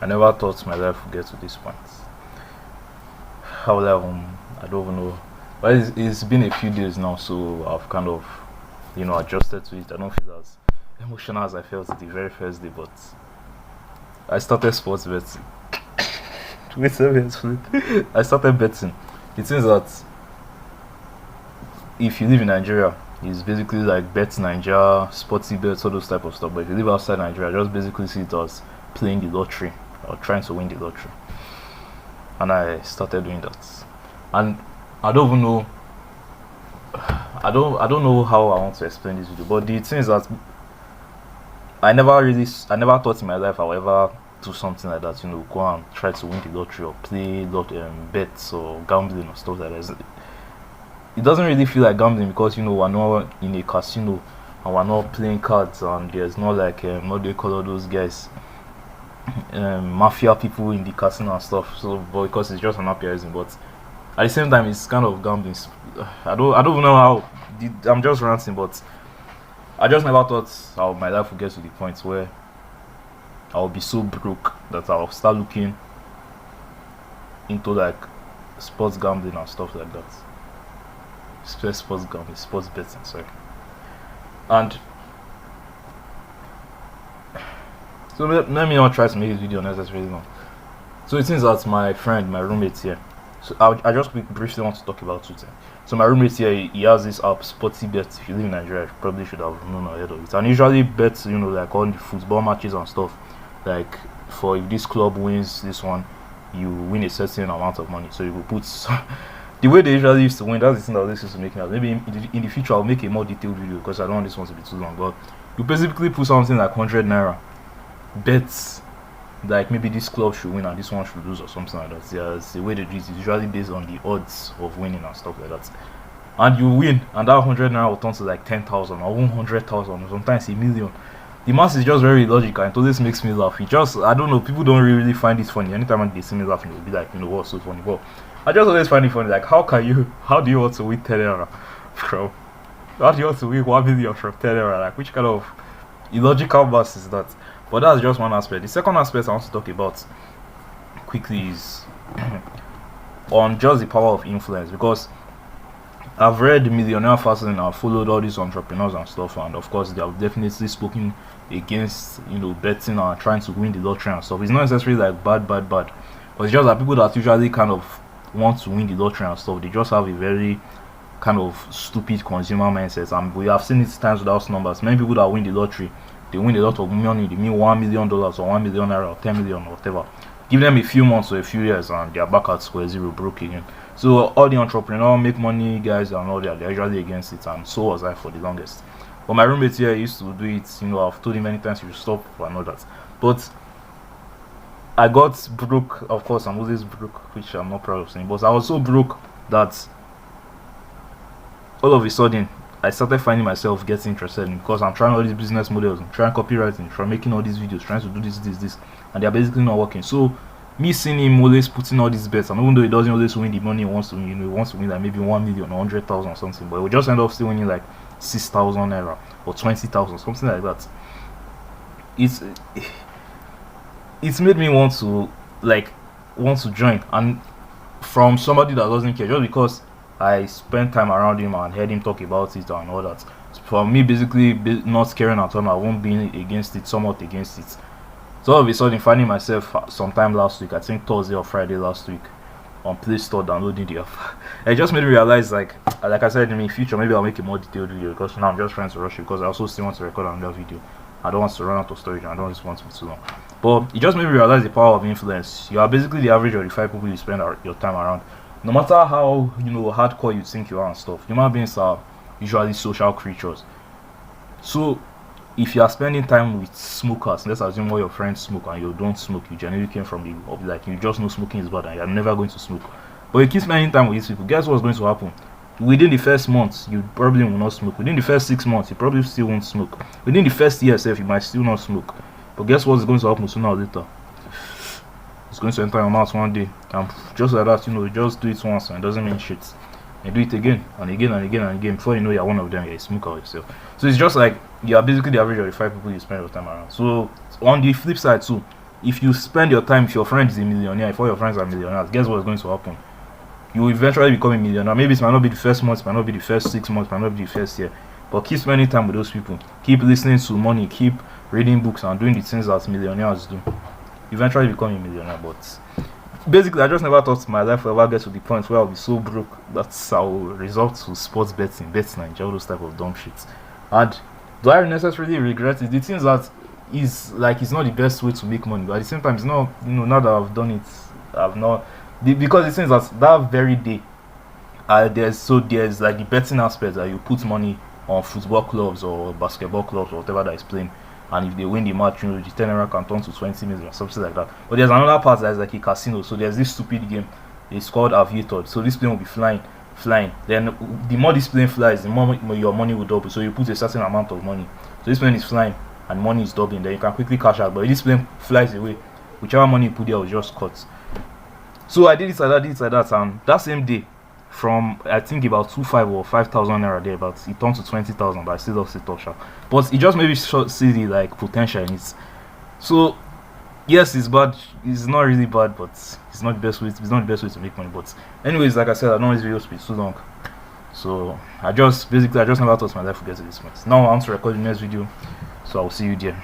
I never thought my life would get to this point. How will I don't even know. But it's been a few days now, so I've kind of, adjusted to it. I don't feel as emotional as I felt the very first day, but I started sports betting. Wait, 7 minutes, please. I started betting. It seems that if you live in Nigeria, it's basically like bet Nigeria, sporty bets, all those type of stuff. But if you live outside Nigeria, just basically see it as playing the lottery or trying to win the lottery. And I started doing that. And I don't even know. I don't know how I want to explain this video. But the thing is that I never thought in my life I would ever do something like that. Go and try to win the lottery or play bets or gambling or stuff like that. It doesn't really feel like gambling because we're not in a casino and we're not playing cards and there's not like what do you call all those guys, mafia people in the casino and stuff. So, but because it's just an appearance, but at the same time, it's kind of gambling. I don't know how. I'm just ranting, but I just never thought how my life would get to the point where I'll be so broke that I'll start looking into like sports gambling and stuff like that. Sports gambling, sports betting, sorry. And so let me not try to make this video unnecessarily long. So it seems that my friend, my roommate here. So I just briefly want to talk about two things. So my roommate here, he has this app, Sporty Bet. If you live in Nigeria, you probably should have known ahead of it. And usually bets, like all the football matches and stuff. Like for if this club wins this one, you win a certain amount of money. So you will put the way they usually used to win. That's the thing that they used to make now. Maybe in the future I'll make a more detailed video because I don't want this one to be too long. But you basically put something like 100 naira bets, like maybe this club should win and this one should lose or something like that. There's the way they do it is usually based on the odds of winning and stuff like that. And you win, and that 100 naira will turn to like 10,000 or 100,000 or sometimes a million. The math is just very illogical, and so this makes me laugh. It just, I don't know, people don't really find it funny. Anytime they see me laughing, they'll be like, what's so funny? But I just always find it funny. Like, how do you want to win 10 naira from? How do you want to win 1 million from 10 naira? Like, which kind of illogical math is that? But that's just one aspect. The second aspect I want to talk about quickly is on just the power of influence, because I've read Millionaire Fasting and I've followed all these entrepreneurs and stuff, and of course they have definitely spoken against betting and trying to win the lottery and stuff. It's not necessarily like bad, but it's just that people that usually kind of want to win the lottery and stuff, they just have a very kind of stupid consumer mindset, and we have seen it times without numbers. Many people that win the lottery, they win a lot of money. They win $1 million or 1 million naira or 10 million or whatever. Give them a few months or a few years and they're back at square zero, broke again. So all the entrepreneurs make money guys and all that, they're usually against it, and so was I for the longest. But my roommate here used to do it. I've told him many times you should stop and all that. But I got broke. Of course, I'm always broke, which I'm not proud of saying. But I was so broke that all of a sudden I started finding myself getting interested in, because I'm trying all these business models, I'm trying copywriting, trying making all these videos, trying to do this, and they're basically not working. So me seeing him always putting all these bets, and even though he doesn't always win the money he wants to win, he wants to win like maybe 1 million or 100,000 or something, but he will just end up still winning like 6,000 naira or 20,000, something like that. It's made me want to join, and from somebody that doesn't care, just because I spent time around him and heard him talk about it and all that. For me, basically not caring at all, I won't be against it, somewhat against it. So all of a sudden, finding myself sometime last week, I think Thursday or Friday last week, on Play Store downloading the app. It just made me realize, like I said, in the future maybe I'll make a more detailed video, because now I'm just trying to rush it, because I also still want to record another video. I don't want to run out of storage, and I don't just want to be too long. But it just made me realize the power of influence. You are basically the average of the 5 people you spend your time around. No matter how hardcore you think you are and stuff, human beings are usually social creatures. So if you are spending time with smokers, let's assume all your friends smoke and you don't smoke, you generally came from you just know smoking is bad and you're never going to smoke, but you keep spending time with these people, guess what's going to happen? Within the first month you probably will not smoke. Within the first 6 months you probably still won't smoke. Within the first year itself you might still not smoke. But guess what's going to happen sooner or later? It's going to enter your mouth one day, and just like that, you just do it once and it doesn't mean shit. You do it again and again and again and again. Before you know, you're one of them, you're a smoker yourself. So it's just like you are basically the average of the 5 people you spend your time around. So on the flip side too, if you spend your time, if your friend is a millionaire, if all your friends are millionaires, guess what's going to happen? You will eventually become a millionaire. Maybe it might not be the first month, it might not be the first 6 months, it might not be the first year. But keep spending time with those people. Keep listening to money. Keep reading books and doing the things that millionaires do. Eventually become a millionaire. But basically, I just never thought my life will ever get to the point where I'll be so broke that I'll resort to sports betting, bets and all those type of dumb shit. And do I necessarily regret it? The things that is like it's not the best way to make money, but at the same time, it's not. Now that I've done it, I've not because it seems that very day, there's like the betting aspect that you put money on football clubs or basketball clubs or whatever that is playing, and if they win the match, the 10 naira can turn to 20 million or something like that. But there's another part that's like a casino. So there's this stupid game. It's called Aviator. So this plane will be flying. Then the more this plane flies, the more your money will double. So you put a certain amount of money. So this plane is flying and money is doubling. Then you can quickly cash out. But if this plane flies away, whichever money you put there will just cut. So I did it like that, and that same day, from I think about 2,500 or 5,000 naira there, but it turned to 20,000. But I still lost it touch. But it just made me see the like potential in it. So yes, it's bad. It's not really bad, but it's not the best way. It's not the best way to make money. But anyways, like I said, I don't want this video to be too long. So I just never thought my life would get to this point. Now I want to record the next video, so I will see you there.